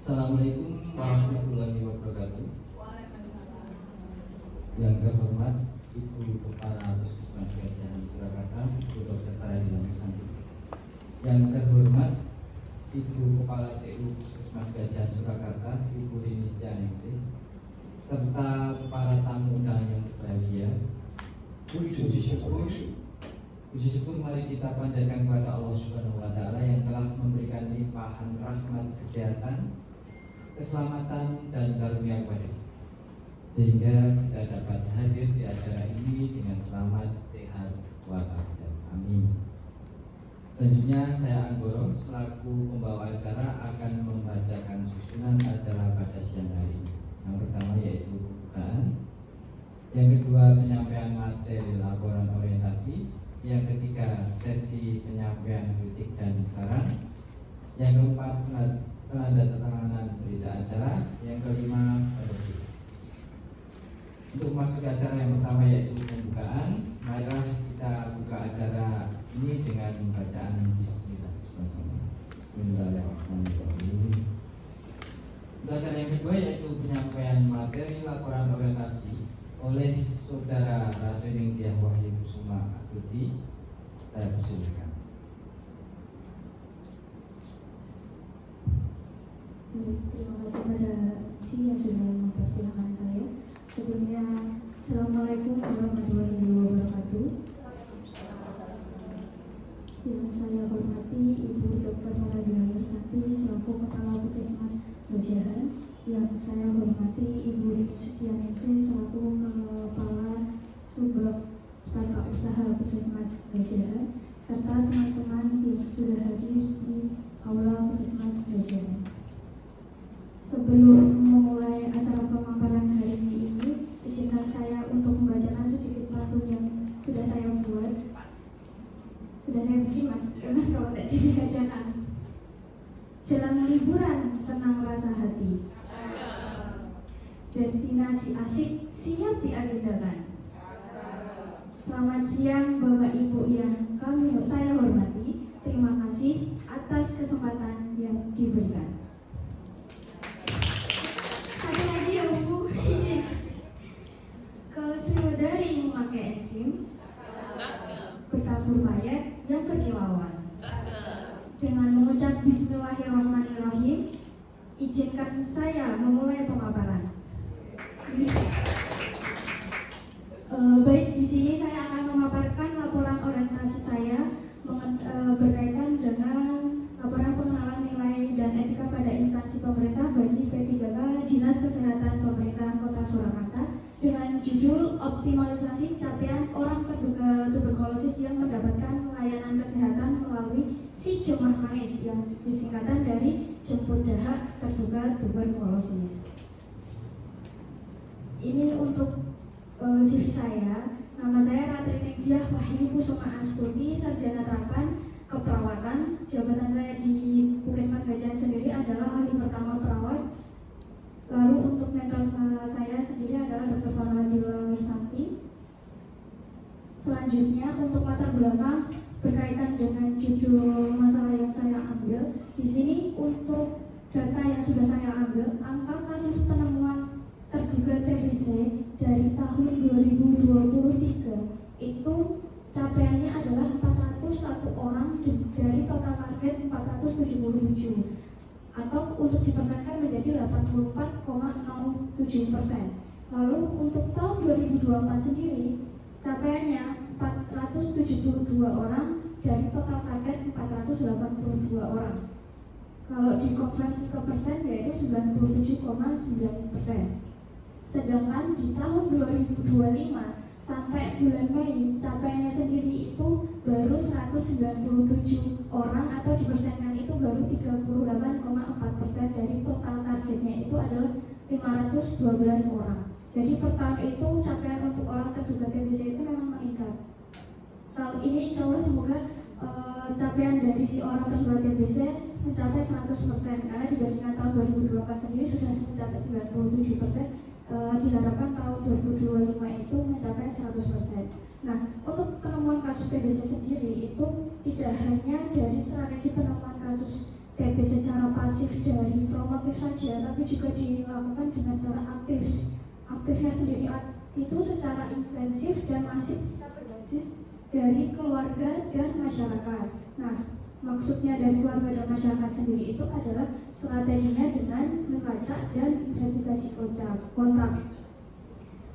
Assalamualaikum warahmatullahi wabarakatuh. Yang terhormat Ibu Kepala Puskesmas Gajah Surakarta, Ibu Dr. Faradila Musanti. Yang terhormat Ibu Kepala TU Puskesmas Gajah Surakarta, Ibu Rini Setianingsih, serta para tamu undangan yang berbahagia. Puji syukur mari kita panjatkan kepada Allah Subhanahu wa Ta'ala yang telah memberikan limpahan rahmat kesehatan, keselamatan dan karunia kepada kita, sehingga kita dapat hadir di acara ini dengan selamat, sehat, walafiat. Amin. Selanjutnya saya Anggoro selaku pembawa acara akan membacakan susunan acara pada siang hari ini. Yang pertama yaitu pembukaan, yang kedua penyampaian materi laporan orientasi, yang ketiga sesi penyampaian kritik dan saran, yang keempat penandatanganan berita acara, yang kelima penutup. Untuk masuk ke acara yang pertama yaitu pembukaan, marilah kita buka acara ini dengan bacaan Bismillah. Bismillahirrahmanirrahim. Untuk acara yang kedua yaitu penyampaian materi laporan orientasi oleh Saudara Ratu Ningtyah Wahyu Kusuma Astuti. Saya persilakan. Terima kasih pada Si yang sudah mempersilahkan saya. Sebelumnya, Assalamualaikum warahmatullahi wabarakatuh. Yang saya hormati Ibu Dr. Faradila Musanti selaku Kepala Puskesmas Gajahan. Yang saya hormati Ibu Rini Setianingsih selaku Kepala Subbab Tata Usaha Puskesmas Gajahan, serta teman-teman yang sudah hadir di Aula Puskesmas Gajahan. Sebelum memulai acara pemaparan hari ini, izinkan saya untuk membacakan sedikit pantun yang sudah saya buat. Sudah saya bikin mas, karena kalau tidak dibacakan. Jelang liburan senang rasa hati, destinasi asik siap diagendakan. Selamat siang Bapak Ibu yang saya hormati. Terima kasih atas kesempatan yang diberikan. Ada lagi ya Bu, izin. Kalau Sriwedari memakai enzim, bertabur mayat yang berkilauan. Dengan mengucap Bismillahirrahmanirrahim, izinkan saya memulai pemaparan. Baik, di sini saya akan memaparkan laporan orientasi saya berkaitan dengan laporan pengenalan nilai dan etika pada instansi pemerintah bagi P3K Dinas Kesehatan Pemerintah Kota Surakarta dengan judul optimalisasi capaian orang terduga tuberkulosis yang mendapatkan layanan kesehatan melalui si jemah manis yang disingkatan dari jemput dahak terduga tuberkulosis. Ini untuk CV saya. Nama saya Ratri Ningtyah Wahyu Kusuma Astuti, sarjana terapan keperawatan. Jabatan saya di Puskesmas Gajahan sendiri adalah ahli pertama perawat. Lalu untuk mentor saya sendiri adalah Dr. Faradila Musanti. Selanjutnya untuk latar belakang berkaitan dengan judul masalah yang saya ambil. Di sini untuk data yang sudah saya ambil, angka kasus penemuan terduga TBC dari tahun 2023 itu capaiannya adalah 401 orang dari total target 477, atau untuk dipersenkan menjadi 84,07%. Lalu untuk tahun 2024 sendiri capaiannya 472 orang dari total target 482 orang. Kalau dikonversi ke persen yaitu 97,9%. Sedangkan di tahun 2025 sampai bulan Mei capaiannya sendiri itu baru 197 orang, atau dipersenkan itu baru 38,4% dari total targetnya itu adalah 512 orang. Jadi per tahun itu capaian untuk orang terduga TBC itu memang meningkat. Tahun ini insya Allah semoga capaian dari orang terduga TBC mencapai 100%, karena dibandingkan tahun 2024 sendiri sudah mencapai 97%. Diharapkan tahun 2025 itu mencapai 100%. Nah, untuk penemuan kasus TBC sendiri itu tidak hanya dari strategi penemuan kasus TB secara pasif dari promosi informatif saja, tapi juga dilakukan dengan cara aktif. Aktifnya sendiri itu secara intensif dan masif bisa berbasis dari keluarga dan masyarakat. Nah, maksudnya dari keluarga dan masyarakat sendiri itu adalah strateginya dengan melacak dan investigasi kontak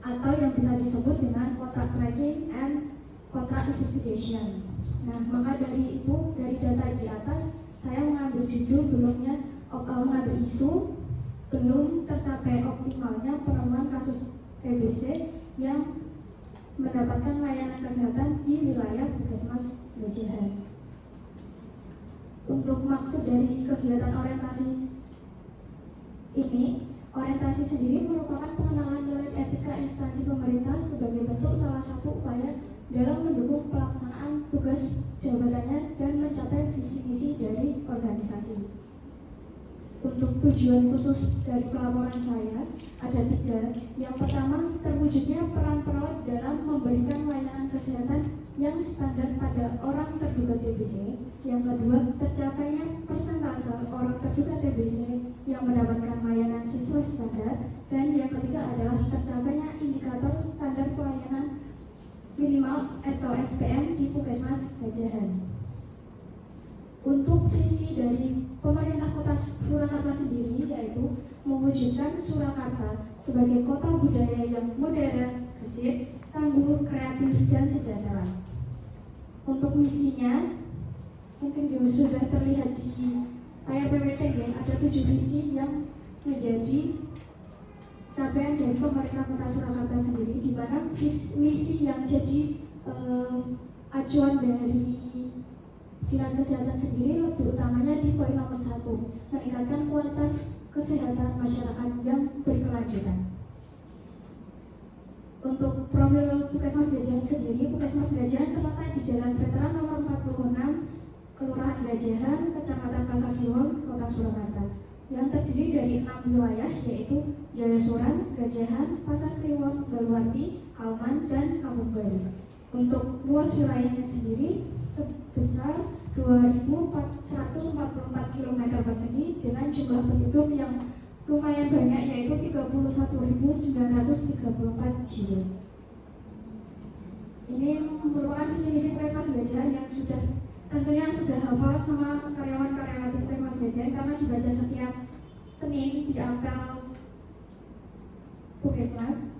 atau yang bisa disebut dengan kontak tracking and kontak investigation. Nah, maka dari itu, dari data di atas, saya mengambil judul mengambil isu belum tercapai optimalnya penemuan kasus TBC yang mendapatkan layanan kesehatan di wilayah Puskesmas Gajahan. Untuk maksud dari kegiatan orientasi ini, orientasi sendiri merupakan pengenalan nilai etika instansi pemerintah sebagai bentuk salah satu upaya dalam mendukung pelaksanaan tugas jabatannya dan mencapai visi-misi dari organisasi. Untuk tujuan khusus dari pelaporan saya ada 3. Yang pertama, terwujudnya peran perawat dalam memberikan layanan kesehatan yang standar pada orang terduga TBC. Yang kedua, tercapainya persentase orang terduga TBC yang mendapatkan layanan sesuai standar. Dan yang ketiga adalah tercapainya indikator standar pelayanan minimal atau SPM di Puskesmas Gajahan. Untuk visi dari pemerintah Kota Surakarta sendiri yaitu mewujudkan Surakarta sebagai kota budaya yang modern, gesit, tangguh, kreatif, dan sejahtera. Untuk misinya mungkin juga sudah terlihat di layar PPT, ada 7 visi yang menjadi capaian dari pemerintah Kota Surakarta sendiri, di mana misi yang jadi acuan dari Dinas Kesehatan sendiri lebih utamanya di poin nomor 1, meningkatkan kualitas kesehatan masyarakat yang berkelanjutan. Untuk profil Puskesmas Gajahan sendiri, Puskesmas Gajahan terletak di Jalan Veteran nomor 46, Kelurahan Gajahan, Kecamatan Pasar Kliwon, Kota Surakarta, yang terdiri dari 6 wilayah yaitu Jayasuran, Gajahan, Pasar Kliwon, Galuarti, Kauman, dan Kampung Baru. Untuk luas wilayahnya sendiri sebesar 2.144 km persegi dengan jumlah penduduk yang lumayan banyak yaitu 31.934 jiwa. Ini merupakan visi-misi Puskesmas Gajahan yang tentunya sudah hafal sama karyawan-karyawan di Puskesmas Gajahan karena dibaca setiap Senin di apel Puskesmas.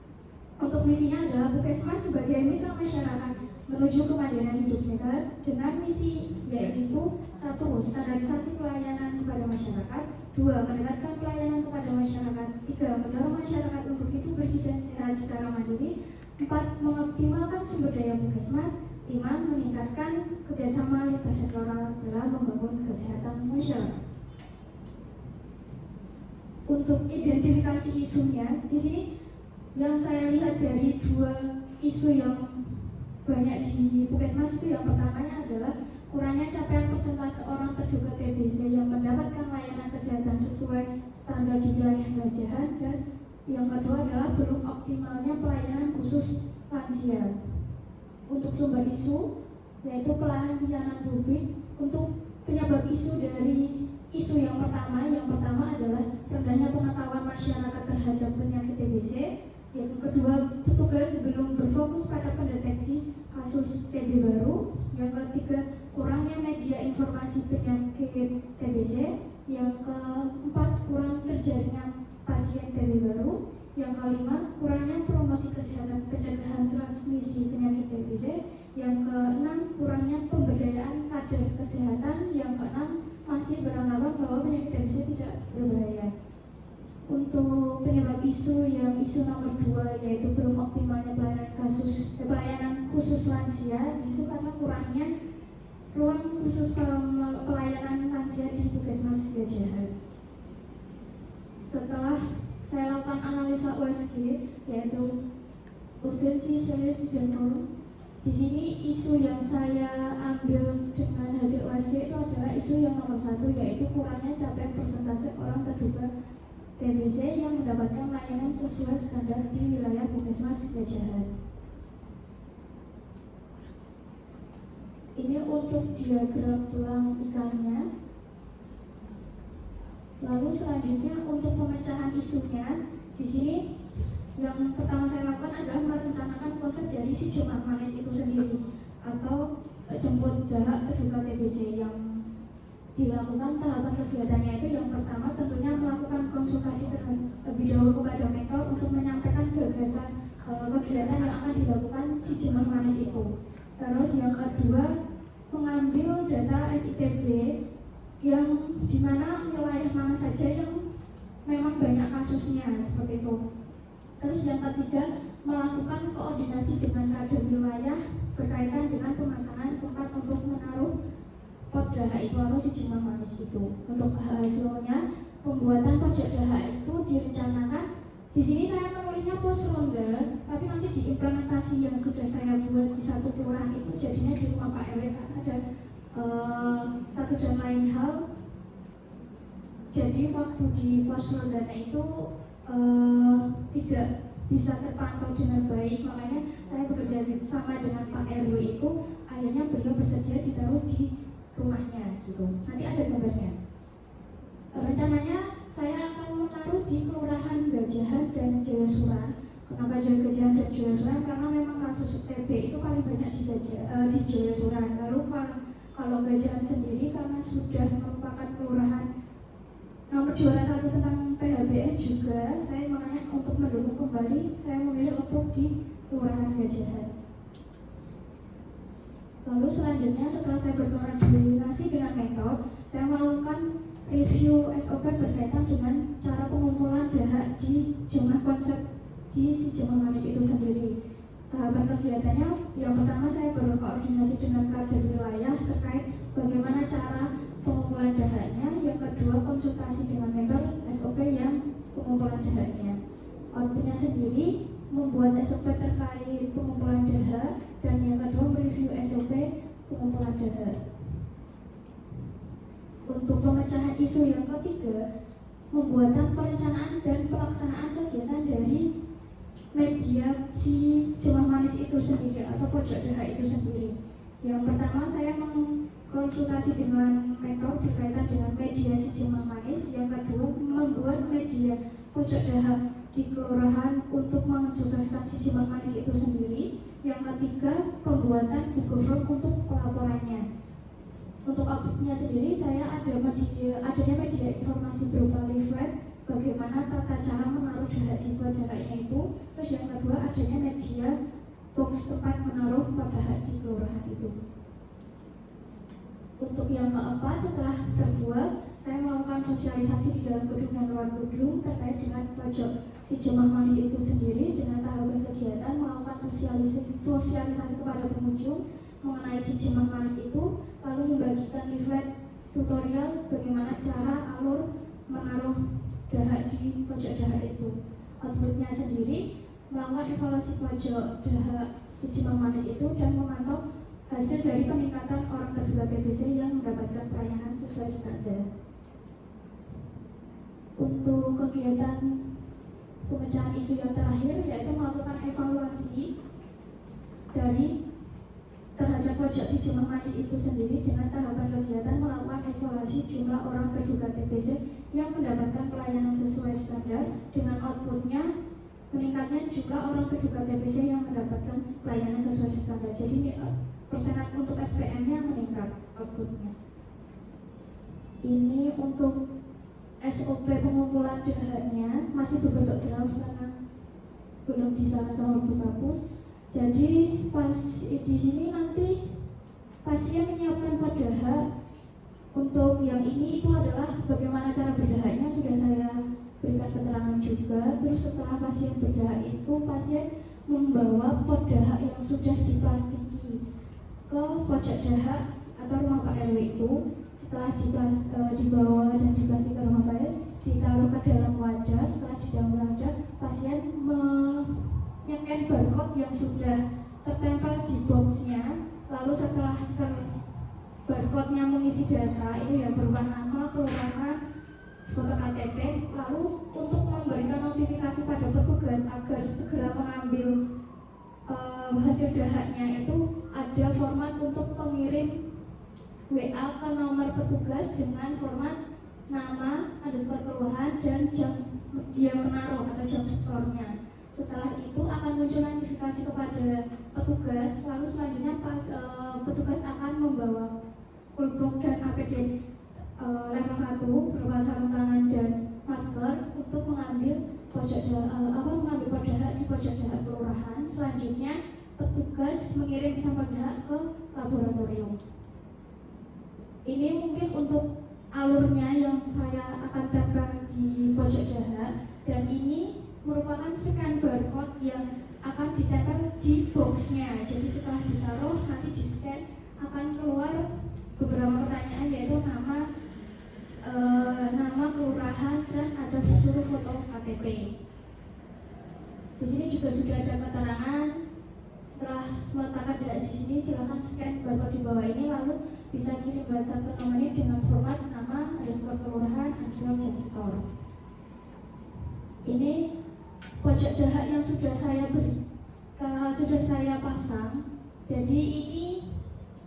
Untuk misinya adalah Puskesmas sebagai mitra masyarakat menuju kemandirian hidup sehat dengan misi yaitu 1. Standarisasi pelayanan kepada masyarakat, 2. Meningkatkan pelayanan kepada masyarakat, 3. Mendorong masyarakat untuk hidup bersih dan sehat secara mandiri, 4. Mengoptimalkan sumber daya Puskesmas, 5. Meningkatkan kerjasama lintas sektoral dalam membangun kesehatan masyarakat. Untuk identifikasi isunya, di sini yang saya lihat dari 2 isu yang banyak di Puskesmas itu, yang pertamanya adalah kurangnya capaian persentase orang terduga TBC yang mendapatkan layanan kesehatan sesuai standar di wilayah Gajahan, dan yang kedua adalah belum optimalnya pelayanan khusus lansia. Untuk sumber isu yaitu pelayanan publik. Untuk penyebab isu dari isu yang pertama adalah rendahnya pengetahuan masyarakat terhadap penyakit TBC. Yang kedua, petugas belum berfokus pada pendeteksi kasus TB baru. Yang ketiga, kurangnya media informasi penyakit TBC. Yang keempat, kurang terjadinya pasien TB baru. Yang kelima, kurangnya promosi kesehatan pencegahan transmisi penyakit TBC. Yang keenam, kurangnya pemberdayaan kader kesehatan. Yang keenam, masih beranggapan bahwa penyakit TBC tidak berbahaya. Untuk penyebab isu yang isu nomor 2 yaitu belum optimalnya pelayanan khusus lansia, disitu karena kurangnya ruang khusus pelayanan lansia di Puskesmas Gajahan. Setelah saya lakukan analisa USG yaitu urgensi, serius, dan kronis, di sini isu yang saya ambil dengan hasil USG itu adalah isu yang nomor 1 yaitu kurangnya capaian persentase orang terduga TBC yang mendapatkan layanan sesuai standar di wilayah Puskesmas Gajahan. Ini untuk diagram tulang ikannya. Lalu selanjutnya untuk pemecahan isunya, di sini yang pertama saya lakukan adalah merencanakan konsep dari si jemaah manis itu sendiri atau jemput dahak terduga TBC. Yang dilakukan tahapan kegiatannya itu yang pertama tentunya melakukan konsultasi terlebih dahulu kepada mentor untuk menyampaikan gagasan kegiatan yang akan dilakukan si jemaah manis itu. Terus yang kedua mengambil data SITB yang dimana wilayah mana saja yang memang banyak kasusnya seperti itu. Terus yang ketiga melakukan koordinasi dengan kader wilayah berkaitan dengan pemasangan tempat untuk menaruh pot dahak itu atau si jemaah manis itu. Untuk hasilnya pembuatan pojok dahak itu direncanakan. Di sini saya menulisnya pos ronda, tapi nanti diimplementasi yang sudah saya buat di satu kelurahan itu jadinya di rumah Pak RW karena ada satu dan lain hal. Jadi waktu di pos rondana itu tidak bisa terpantau dengan baik, makanya saya bekerja sama dengan Pak RW itu, akhirnya beliau bersedia ditaruh di rumahnya gitu. Nanti ada gambarnya. Rencananya saya akan menaruh di Kelurahan Gajahan dan Jayasuran. Kenapa Gajahan dan Jayasuran? Karena memang kasus TB itu paling banyak di Jayasuran. Lalu kalau Gajahan sendiri karena sudah merupakan kelurahan nomor juara 1 tentang PHBS juga, saya makanya untuk mendukung kembali saya memilih untuk di Kelurahan Gajahan. Lalu selanjutnya setelah saya berkoordinasi dengan mentor, saya melakukan review SOP berkaitan dengan cara pengumpulan dahak di jemaah konsep di si jemaah manis itu sendiri. Tahapan kegiatannya yang pertama saya berkoordinasi dengan kader wilayah terkait bagaimana cara pengumpulan dahaknya. Yang kedua konsultasi dengan mentor SOP yang pengumpulan dahaknya. Outputnya sendiri membuat SOP terkait pengumpulan dahak, dan yang kedua mereview SOP pengumpulan dahak. Untuk pemecahan isu yang ketiga, pembuatan perencanaan dan pelaksanaan kegiatan dari media si jemaah manis itu sendiri atau pojok dahak itu sendiri. Yang pertama saya mengkonsultasi dengan mentor berkaitan dengan media si jemaah manis. Yang kedua membuat media pojok dahak di kelurahan untuk mensukseskan si jemaah manis itu sendiri. Yang ketiga pembuatan Google Form untuk pelaporannya. Untuk outputnya sendiri saya adanya media informasi berupa leaflet bagaimana tata cara menaruh dahak di pot dahaknya itu. Terus yang kedua adanya media box tempat menaruh pot dahak di kelurahan itu. Untuk yang keempat, setelah terbuat saya melakukan sosialisasi di dalam gedung dan luar gedung terkait dengan pojok si jemaah manis itu sendiri. Dengan tahapan kegiatan melakukan sosialisasi kepada pengunjung mengenai si jemaah manis itu, lalu membagikan leaflet tutorial bagaimana cara alur menaruh dahak di pojok dahak itu. Outputnya sendiri melakukan evaluasi pojok dahak si jemaah manis itu dan memantau hasil dari peningkatan orang terduga TBC yang mendapatkan pelayanan sesuai standar. Untuk kegiatan pemecahan isu yang terakhir yaitu melakukan evaluasi dari terhadap pojok si jemaah manis itu sendiri. Dengan tahapan kegiatan melakukan evaluasi jumlah orang terduga TBC yang mendapatkan pelayanan sesuai standar, dengan outputnya meningkatnya jumlah orang terduga TBC yang mendapatkan pelayanan sesuai standar. Jadi persenan untuk SPM-nya meningkat outputnya. Ini untuk SOP pengumpulan dahaknya masih berbentuk draft karena belum disahkan sama waktu kampus. Jadi pas di sini nanti pasien menyiapkan pot dahak. Untuk yang ini itu adalah bagaimana cara berdahaknya sudah saya berikan keterangan juga. Terus setelah pasien berdahak itu pasien membawa pot dahak yang sudah diplastiki ke pojok dahak atau rumah Pak RW itu. Setelah dibawa dan diplastik ke rumah Pak RW, ditaruh ke dalam wadah. Setelah di dalam wadah pasien menyekan barcode yang sudah tertempel di boxnya. Lalu setelah barcode-nya mengisi data itu ya berupa nama, kelurahan, foto KTP. Lalu untuk memberikan notifikasi pada petugas agar segera mengambil hasil dahaknya itu ada format untuk mengirim WA ke nomor petugas dengan format nama, underscore kelurahan, dan jam dia menaruh atau jam store-nya. Setelah itu akan muncul notifikasi kepada petugas, lalu selanjutnya petugas akan membawa kulbox dan APD level 1 berupa sarung tangan dan masker untuk mengambil mengambil kode hak di pojok dahak kelurahan. Selanjutnya petugas mengirim sampel dahak ke laboratorium. Ini mungkin untuk alurnya yang saya akan tempel di pojok dahak, dan ini merupakan scan barcode yang akan ditempel di boxnya. Jadi setelah ditaruh nanti di scan akan keluar beberapa pertanyaan, yaitu nama, kelurahan, dan ada suruh foto KTP. Di sini juga sudah ada keterangan. Setelah meletakkan dahak di sini, silakan scan barcode di bawah ini, lalu bisa kirim WhatsApp ke nomor ini dengan format nama, underscore kelurahan, underscore jam store. Ini pojok dahak yang sudah saya pasang. Jadi ini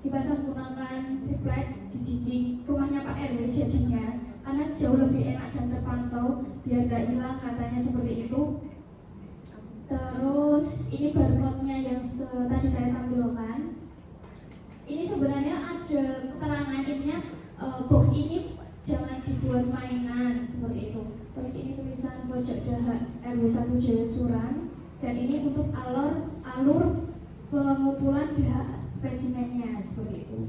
dipasang menggunakan triplek di dinding rumahnya Pak RW jadinya, karena jauh lebih enak dan terpantau biar gak hilang, katanya seperti itu. Terus ini barcode-nya yang tadi saya tampilkan. Ini sebenarnya ada keterangan intinya, box ini jangan dibuat mainan seperti itu. Terus ini tulisan pojok dahak RW 1 Jayasuran, dan ini untuk alur pengumpulan dahak spesimennya seperti itu.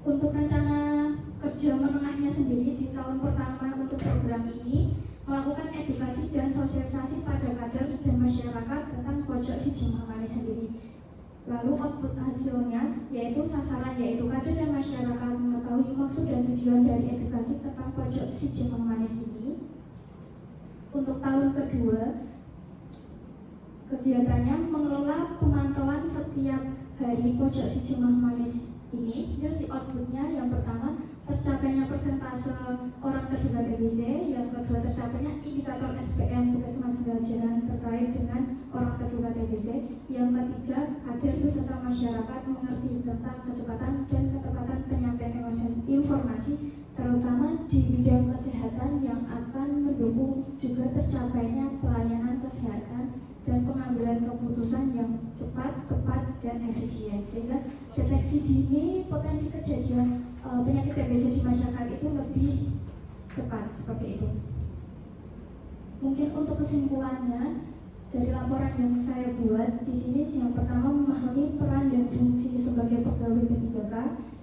Untuk rencana kerja menengahnya sendiri di tahun pertama untuk program ini, melakukan edukasi dan sosialisasi pada kader dan masyarakat tentang pojok si Jemaah Manis sendiri. Lalu output hasilnya yaitu sasaran, yaitu kader dan masyarakat mengetahui maksud dan tujuan dari edukasi tentang pojok si Jemaah Manis ini. Untuk tahun kedua, kegiatannya mengelola pemantauan setiap hari pojok si Jemaah Manis ini. Terus di outputnya yang pertama tercapainya persentase orang terduga TBC, yang kedua tercapainya indikator SPM Puskesmas Gajaran terkait dengan orang terduga TBC, yang ketiga kader beserta masyarakat mengerti tentang kecepatan dan ketepatan penyampaian informasi terutama di bidang kesehatan, yang akan mendukung juga tercapainya pelayanan kesehatan dan pengambilan keputusan yang cepat, tepat, dan efisien, sehingga deteksi dini potensi kejadian penyakit TBC di masyarakat itu lebih cepat, seperti itu. Mungkin untuk kesimpulannya dari laporan yang saya buat di sini, yang pertama memahami peran dan fungsi sebagai pegawai P3K,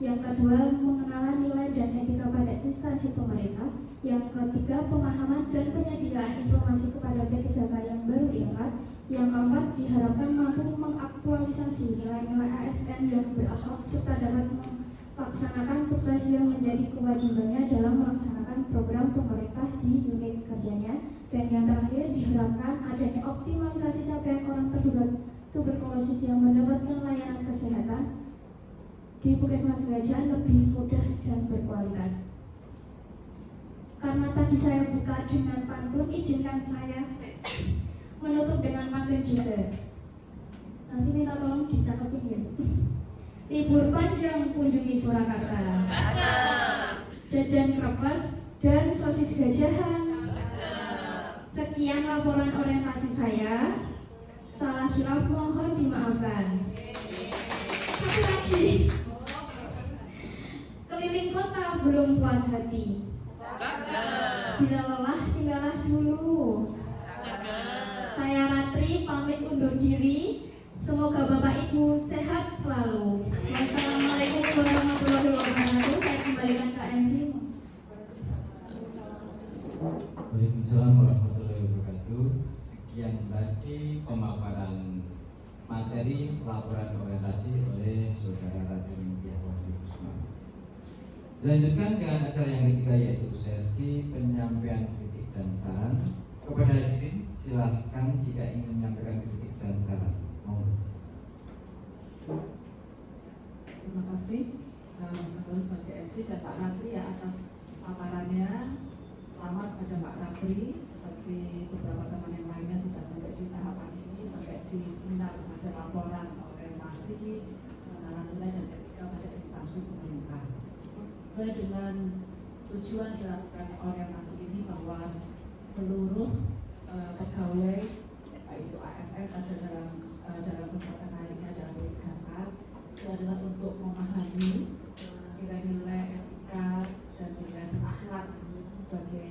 yang kedua mengenal nilai dan etika pada instansi pemerintah, yang ketiga pemahaman dan penyediaan informasi kepada P3K yang baru diangkat, yang keempat diharapkan mampu mengaktualisasi nilai-nilai ASN yang berakhlak serta dapat melaksanakan tugas yang menjadi kewajibannya dalam melaksanakan program pemerintah di unit kerjanya, dan yang terakhir diharapkan adanya optimalisasi capaian orang terduga tuberkulosis yang mendapatkan layanan kesehatan di Puskesmas Gajaran lebih mudah dan berkualitas. Karena tadi saya buka dengan pantun, izinkan saya menutup dengan pantun juga. Nanti minta tolong dicakepin ya. Libur panjang kunjungi Surakarta, jajan krepes dan sosis gajahan. Sekian laporan orientasi saya. Salah hilaf mohon dimaafkan. Satu lagi, keliling kota belum puas hati. Bila lelah singgahlah dulu. Saya Ratri pamit undur diri. Semoga Bapak Ibu sehat selalu. Wassalamualaikum warahmatullahi wabarakatuh. Saya kembalikan ke MC. Waalaikumsalam warahmatullahi wabarakatuh. Sekian tadi pemaparan materi laporan orientasi oleh Saudara Ratri Ningtyah Wahyu Kusuma. Dilanjutkan dengan acara yang ketiga, yaitu sesi penyampaian kritik dan saran. Kepada hadirin silahkan jika ingin menyampaikan kritik dan saran. Terima kasih Mas Agus sebagai MC dan Pak Ratri ya atas paparannya. Selamat pada Pak Ratri, seperti beberapa teman yang lainnya sudah sampai di tahapan ini, sampai di seminar hasil laporan orientasi pengenalan nilai dan etika pada instansi pemerintah. Sesuai dengan tujuan dilakukannya orientasi ini bahwa seluruh pegawai baik itu ASN ada dalam kesempatan hari ini adalah meningkatkan itu adalah untuk memahami nilai-nilai etika dan nilai berakhlak sebagai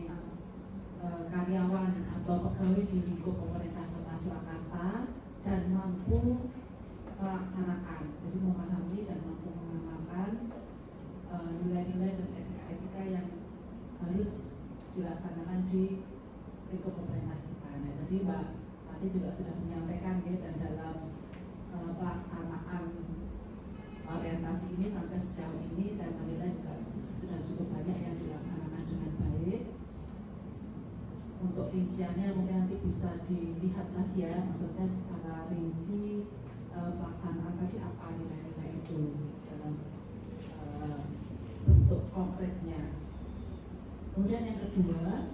karyawan atau pegawai di lingkup pemerintah Kota Surakarta dan mampu melaksanakan, jadi memahami dan mampu mengamalkan nilai-nilai dan etika-etika yang harus dilaksanakan di lingkup pemerintah kita. Nah, tadi Mbak Tati juga sudah menyampaikan ya, dan dalam pelaksanaan orientasi ini sampai sejauh ini saya menilai juga sudah cukup banyak yang dilaksanakan dengan baik. Untuk rinciannya mungkin nanti bisa dilihat lagi ya, maksudnya secara rinci pelaksanaan tadi apa nilai-nilai itu dalam bentuk konkretnya. Kemudian yang kedua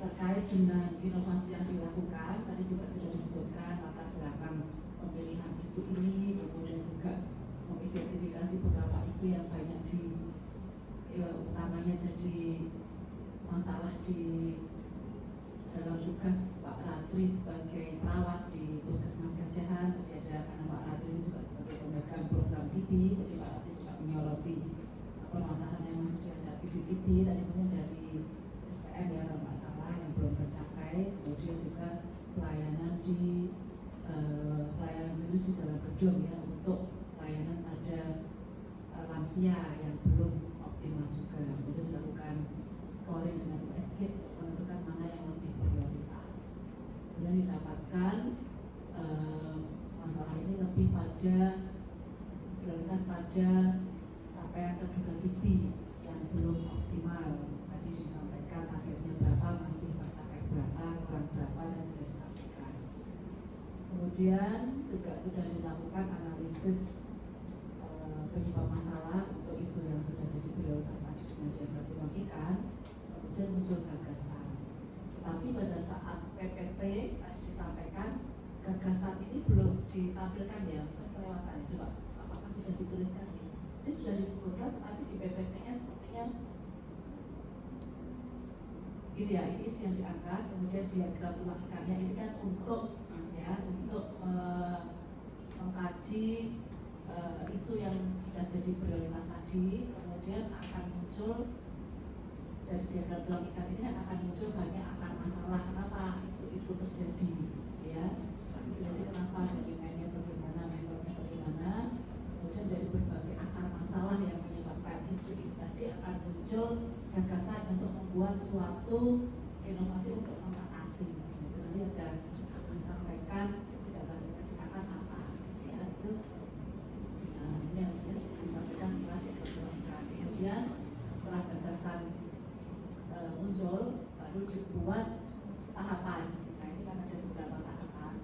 terkait dengan inovasi yang dilakukan, tadi juga sudah disebutkan latar belakang pemilihan isu ini, kemudian juga mengidentifikasi beberapa isu yang banyak utamanya jadi masalah di dalam tugas Pak Ratri sebagai perawat di Puskesmas Gajahan. Tadi ada karena Pak Ratri ini juga sebagai pemegang program TB, jadi Pak Ratri juga menyoroti permasalahan yang masih dihadapi di TB. Tadi kemudian dari SPM ya kalau nggak salah yang belum tercapai, kemudian juga pelayanan di pelayanan medis di dalam gedung ya, untuk pelayanan pada lansia yang belum optimal juga. Kemudian dilakukan scoring dengan USG untuk menentukan mana yang lebih prioritas. Kemudian didapatkan masalah ini lebih pada prioritas pada capaian terduga TB yang belum optimal. Tadi disampaikan targetnya berapa, masih tercapai berapa, kurang berapa, dan sudah disampaikan. Kemudian juga sudah dilakukan analisis penyebab masalah untuk isu yang sudah jadi prioritas tadi dengan jaga tulang ikan. Kemudian muncul gagasan. Tapi pada saat PPT tadi disampaikan gagasan ini belum ditampilkan ya, bukan kelewatan. Coba apakah sudah dituliskan ini? Ini sudah disebutkan, tapi di PPT-nya sepertinya ini ya, ini isu yang diangkat. Kemudian diagram tulang ikannya ini kan untuk mengkaji isu yang sudah jadi prioritas tadi. Kemudian akan muncul dari diagram tulang ikan ini akan muncul banyak akar masalah kenapa isu itu terjadi ya. Jadi kenapa, dari mainnya bagaimana, metodenya bagaimana, kemudian dari berbagai akar masalah yang menyebabkan isu ini tadi akan muncul gagasan untuk membuat suatu inovasi untuk mengatasi. Jadi nanti ada akan disampaikan gagasan yang akan apa ya, itu ini harusnya disampaikan setelah diperjuangkan. Kemudian setelah gagasan muncul baru dibuat tahapan. Nah ini kan ada beberapa tahapan.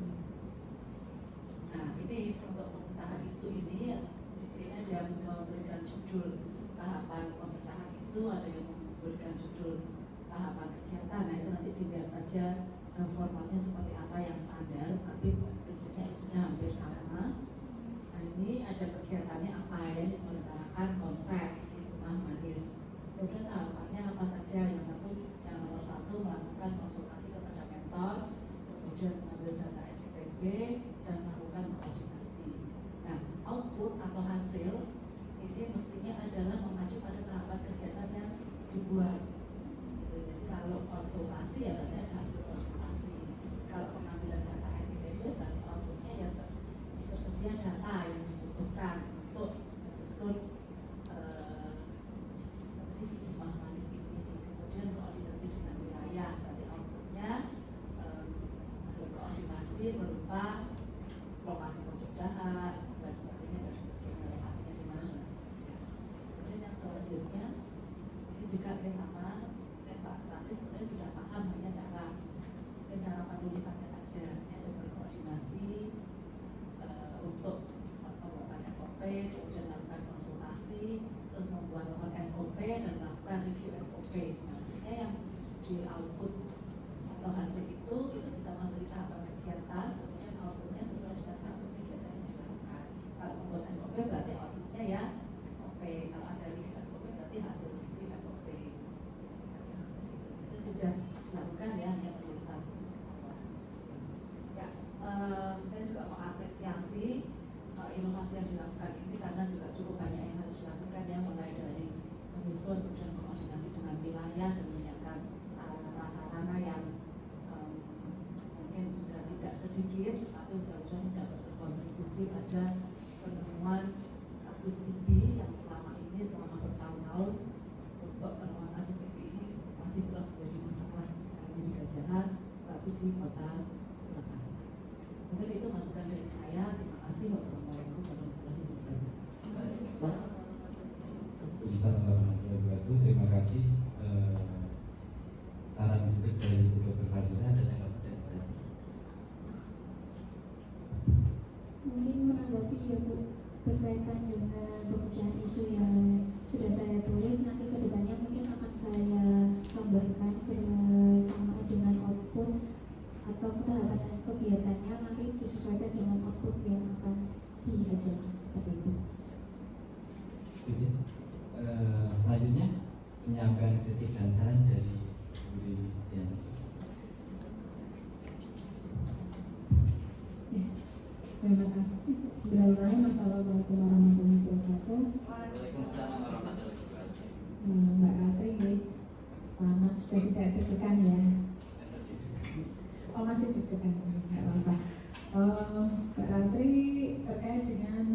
Nah ini untuk pemecahan isu ini ada yang memberikan judul tahapan pemecahan isu, ada yang memberikan judul tahapan kegiatan. Nah itu nanti dilihat saja formatnya seperti apa yang standar, tapi prinsipnya isinya hampir sama. Nah ini ada kegiatannya apa ya, merencanakan konsep jemaah manis. Kemudian tahapannya apa saja? Yang nomor satu melakukan konsultasi kepada mentor, kemudian mengambil data SKTB dan melakukan koordinasi. Nah, output atau hasil ini mestinya adalah mengacu pada tahapan kegiatan yang dibuat. Gitu. Jadi kalau konsultasi ya berarti ada hasil konsultasi. Kalau pengambilan data SKTB berarti outputnya ya tersedia data yang dibutuhkan untuk menyusun si jemaah manis ini. Kemudian koordinasi dengan wilayah, berarti outputnya hasil koordinasi berupa lokasi pencegahan dan sebagainya, lokasinya di mana dan seterusnya. Kemudian yang selanjutnya ini juga sama, Pak Ratri sebenarnya sudah paham, hanya cara penulisannya saja. Ini ada berkoordinasi untuk pembuatan SOP, kemudian melakukan konsultasi, terus membuat SOP dan melakukan review SOP. Nah, maksudnya yang di output atau hasil itu bisa masuk di tahapan kegiatan, kemudian outputnya sesuai dengan tahapan kegiatan yang dilakukan. Kalau membuat SOP berarti outputnya ya SOP. Kalau ada review SOP berarti hasil review SOP. evaluasi yang dilakukan ini karena juga cukup banyak yang harus dilakukan ya, mulai dari menyusun kemudian koordinasi dengan wilayah dan menyiapkan sarana-prasarana yang mungkin juga tidak sedikit, tapi mudah-mudahan dapat berkontribusi pada penemuan kasus TB yang selama bertahun-tahun untuk penemuan kasus TB ini masih terus menjadi masalah menjadi gajahan bagi di kota Surabaya. Mungkin itu masukan dari saya. Terima kasih. Wassalamualaikum warahmatullahi wabarakatuh. Terima kasih. Saran kritik dari Dr. Fadila dan yang lainnya. Mungkin menanggapi ya Bu, berkaitan dengan pemecahan isu yang sudah saya tulis, nanti kedepannya mungkin akan saya tambahkan bersama dengan output atau tahapan kegiatannya, nanti disesuaikan dengan output yang akan dihasilkan seperti itu. Jadi, selanjutnya penyampaian kritik dan saran dari Bu Listianus. Ya, terima kasih. Bismillahirrahmanirrahim. Assalamualaikum warahmatullahi wabarakatuh. Waalaikumsalam warahmatullahi wabarakatuh. Mbak Ratri, selamat, sudah tidak deg-degan ya? Oh, masih deg-degan, nggak apa-apa. Mbak Ratri, terkait dengan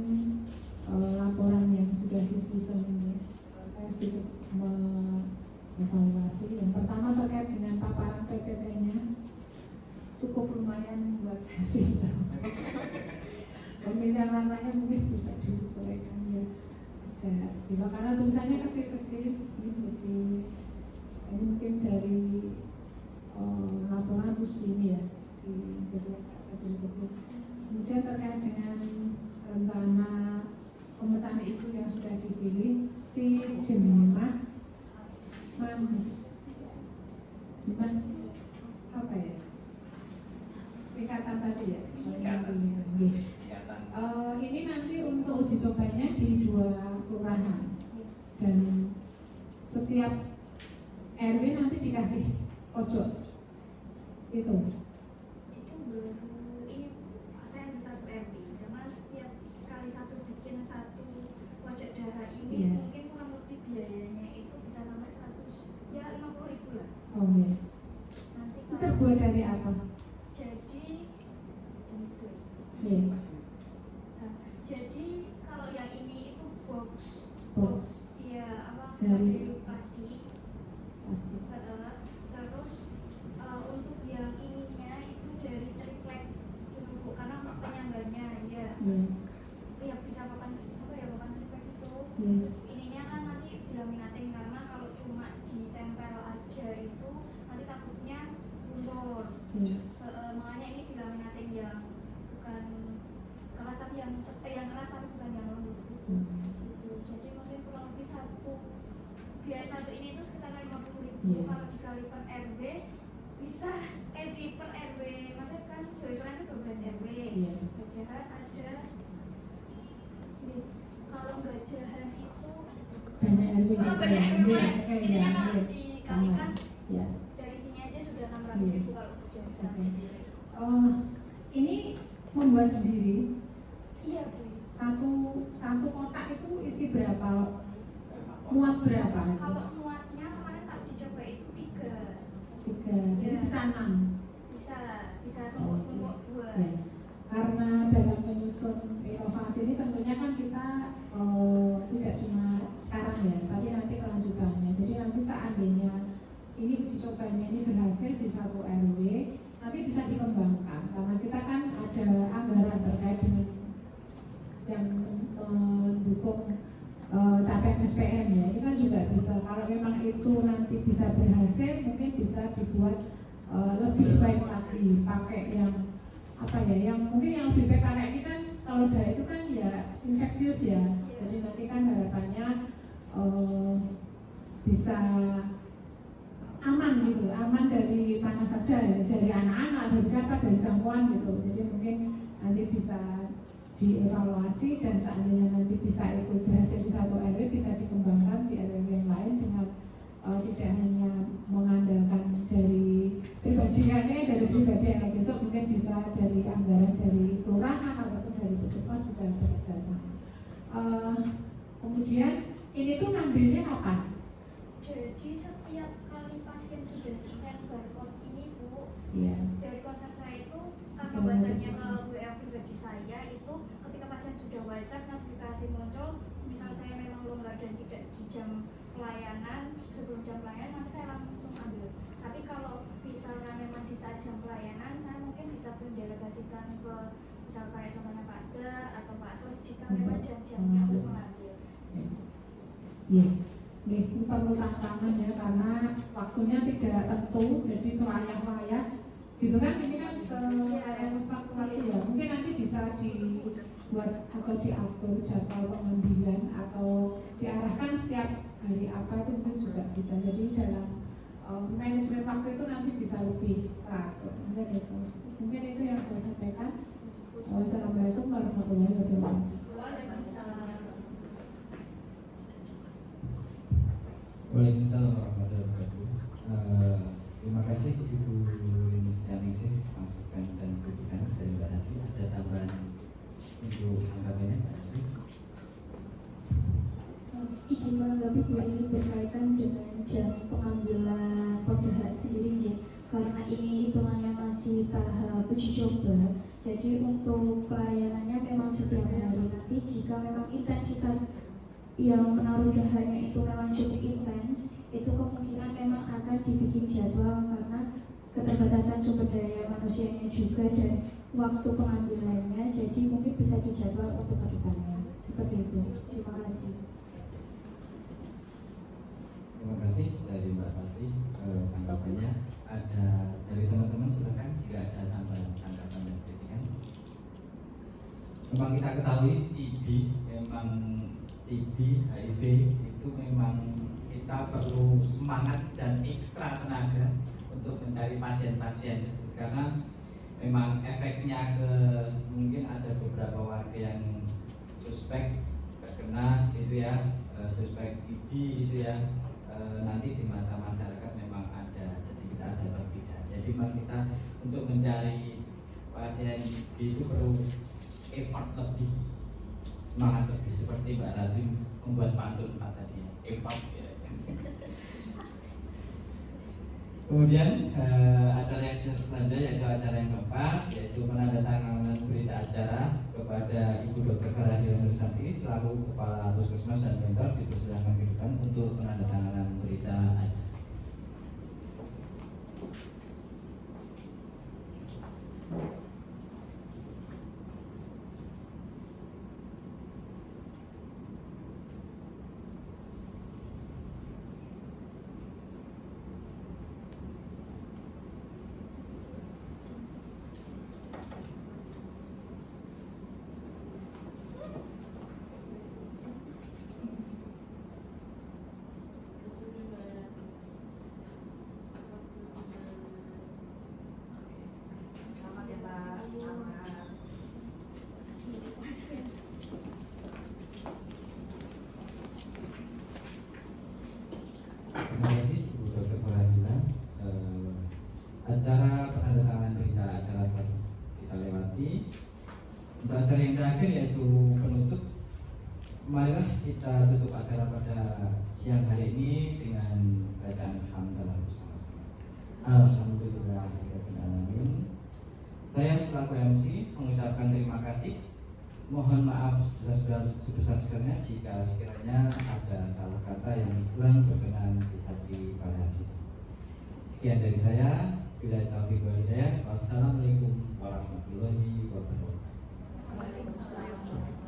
laporan yang sudah disusun ini, saya sedikit mengevaluasi. Yang pertama terkait dengan paparan PPT-nya, cukup lumayan buat saya sih. Pemilihan warnanya mungkin bisa disesuaikan ya. Agak silau karena tulisannya kecil-kecil. Ini mungkin dari laporan Pusdini ya, jadi agak kecil-kecil. Kemudian terkait dengan rencana pemecahan isu yang sudah dipilih, si jemaah manis, jemaah apa ya? Singkatan tadi ya. Ini nanti untuk uji cobanya di 2 kelurahan dan setiap RW nanti dikasih pojok itu. Baru ini saya ambil 1 RW karena setiap kali bikin 1 pojok daha ini mungkin kurang lebih biayanya itu bisa sampai 50.000 lah. Oh ya. Nanti Itu terbuat dari apa? Jadi Iya. jadi kalau yang ini itu box ya apa dari plastik. Terus untuk yang ininya itu dari triplek gitu Bu, karena untuk penyangganya ya. Ya bisa papan triplek itu. Ininya kan nanti dilaminating karena kalau cuma ditempel aja itu nanti takutnya luntur. Makanya ini dilaminating yang bukan keras tapi yang keras tapi bukan yang lembut gitu. Jadi mungkin kurang lebih biaya 1 ini itu sekitar 50.000. Kalau dikali per RW bisa per RW, maksudnya kan sesuai itu 12 RW. Gajahan ada kalau gajahan itu banyak RW. banyak RW. Ininya kalau Iya. dikalikan Ya. dari sini aja sudah 600.000 kalau gajahan. Ini membuat sendiri. Iya Bu. Satu kotak itu isi berapa? Muat berapa? Kalau muatnya kemarin tak uji coba itu 3. 3. Jadi bisa 6. Bisa tumpuk 2. Ya. Karena dalam menyusun inovasi ini tentunya kan kita tidak cuma sekarang ya, tapi nanti kelanjutannya. Jadi nanti seandainya ini uji cobanya ini berhasil di 1 RW, nanti bisa dikembangkan karena kita kan ada anggaran terkait dengan yang mendukung capaian SPM ya. Ini kan juga bisa, kalau memang itu nanti bisa berhasil, mungkin bisa dibuat lebih baik lagi, pakai yang apa ya, yang mungkin yang lebih baik karena ini kan kalau udah itu kan ya infeksius ya. Jadi nanti kan harapannya bisa aman gitu, aman dari mana saja ya, dari anak-anak, dari siapa, dari jangkauan gitu. Jadi mungkin nanti bisa dievaluasi dan seandainya nanti bisa ikut berhasil di 1 RW bisa dikembangkan di RW yang lain dengan tidak hanya mengandalkan dari pribadi yang besok mungkin bisa dari anggaran dari kelurahan ataupun dari puskesmas bisa bekerja sama. Kemudian ini tuh ngambilnya kapan? Jadi setiap kali pasien sudah scan barcode ini Bu, Iya. dari konsep saya itu karena WhatsApp-nya ke WA pribadi saya itu ketika pasien sudah WhatsApp notifikasi muncul, misal saya memang longgar dan tidak di jam pelayanan, sebelum jam pelayanan nanti saya langsung ambil. Tapi kalau misalnya memang di saat jam pelayanan saya mungkin bisa mendelegasikan ke misal kayak contohnya Pak Dar atau Pak Sur jika memang jam-jamnya untuk mengambil. Iya. Ini perlu tantangan ya karena waktunya tidak tentu, jadi sewayah-wayah gitu kan, ini kan sewaktu-waktu ya. Mungkin nanti bisa dibuat atau diatur jadwal pengambilan atau diarahkan setiap hari apa itu mungkin juga bisa. Jadi dalam manajemen waktu itu nanti bisa lebih teratur. Mungkin itu yang saya sampaikan. Wassalamualaikum warahmatullahi wabarakatuh. Waalaikumsalam warahmatullahi wabarakatuh. Terima kasih Ibu Listianingsih masukan dan kritikan dari Mbak Nati. Ada tambahan untuk anggapannya Mbak Nati? Izin menanggapi Bu, ini berkaitan dengan jam pengambilan pembedahan sendiri J. Karena ini hitungannya masih tahap uji coba, jadi untuk pelayanannya memang setiap hari. Nanti jika memang intensitas yang menaruh dahanya itu memang cukup intens, itu kemungkinan memang akan dibikin jadwal karena keterbatasan sumber daya manusianya juga dan waktu pengambilannya, jadi mungkin bisa dijadwal untuk kedepannya. Seperti itu. Terima kasih. Terima kasih dari Mbak Tati tanggapannya. Ada dari teman-teman, silakan jika ada tambahan tanggapan dan kritikan. Memang kita ketahui TB, HIV itu memang kita perlu semangat dan ekstra tenaga untuk mencari pasien-pasien tersebut karena memang efeknya ke mungkin ada beberapa warga yang suspek terkena itu ya, suspek TB itu ya, nanti di mata masyarakat memang ada sedikit ada perbedaan. Jadi memang kita untuk mencari pasien TB itu perlu effort lebih, semangat lebih, seperti Mbak Rati membuat pantun Pak tadi, effort ya. Kemudian acara yang selanjutnya yaitu acara yang keempat, yaitu penandatanganan berita acara kepada Ibu Dr. Farahila Nursanti selaku Kepala Puskesmas dan Mentor dipersilakan ke depan untuk penandatanganan berita acara. Terima kasih Ibu Dr. Farahila. Acara penandatanganan berita acara kita lewati. Untuk acara yang terakhir yaitu penutup. Marilah kita tutup acara pada siang hari ini dengan bacaan hamdalah bersama-sama. Alhamdulillahirabbil alamin. Saya selaku MC mengucapkan terima kasih. Mohon maaf sebesar-besarnya jika sekiranya ada salah kata yang kurang berkenan di hati para hadirin. Sekian dari saya. Bila taufiq wal hidayah. Wassalamualaikum warahmatullahi wabarakatuh. Waalaikumsalam.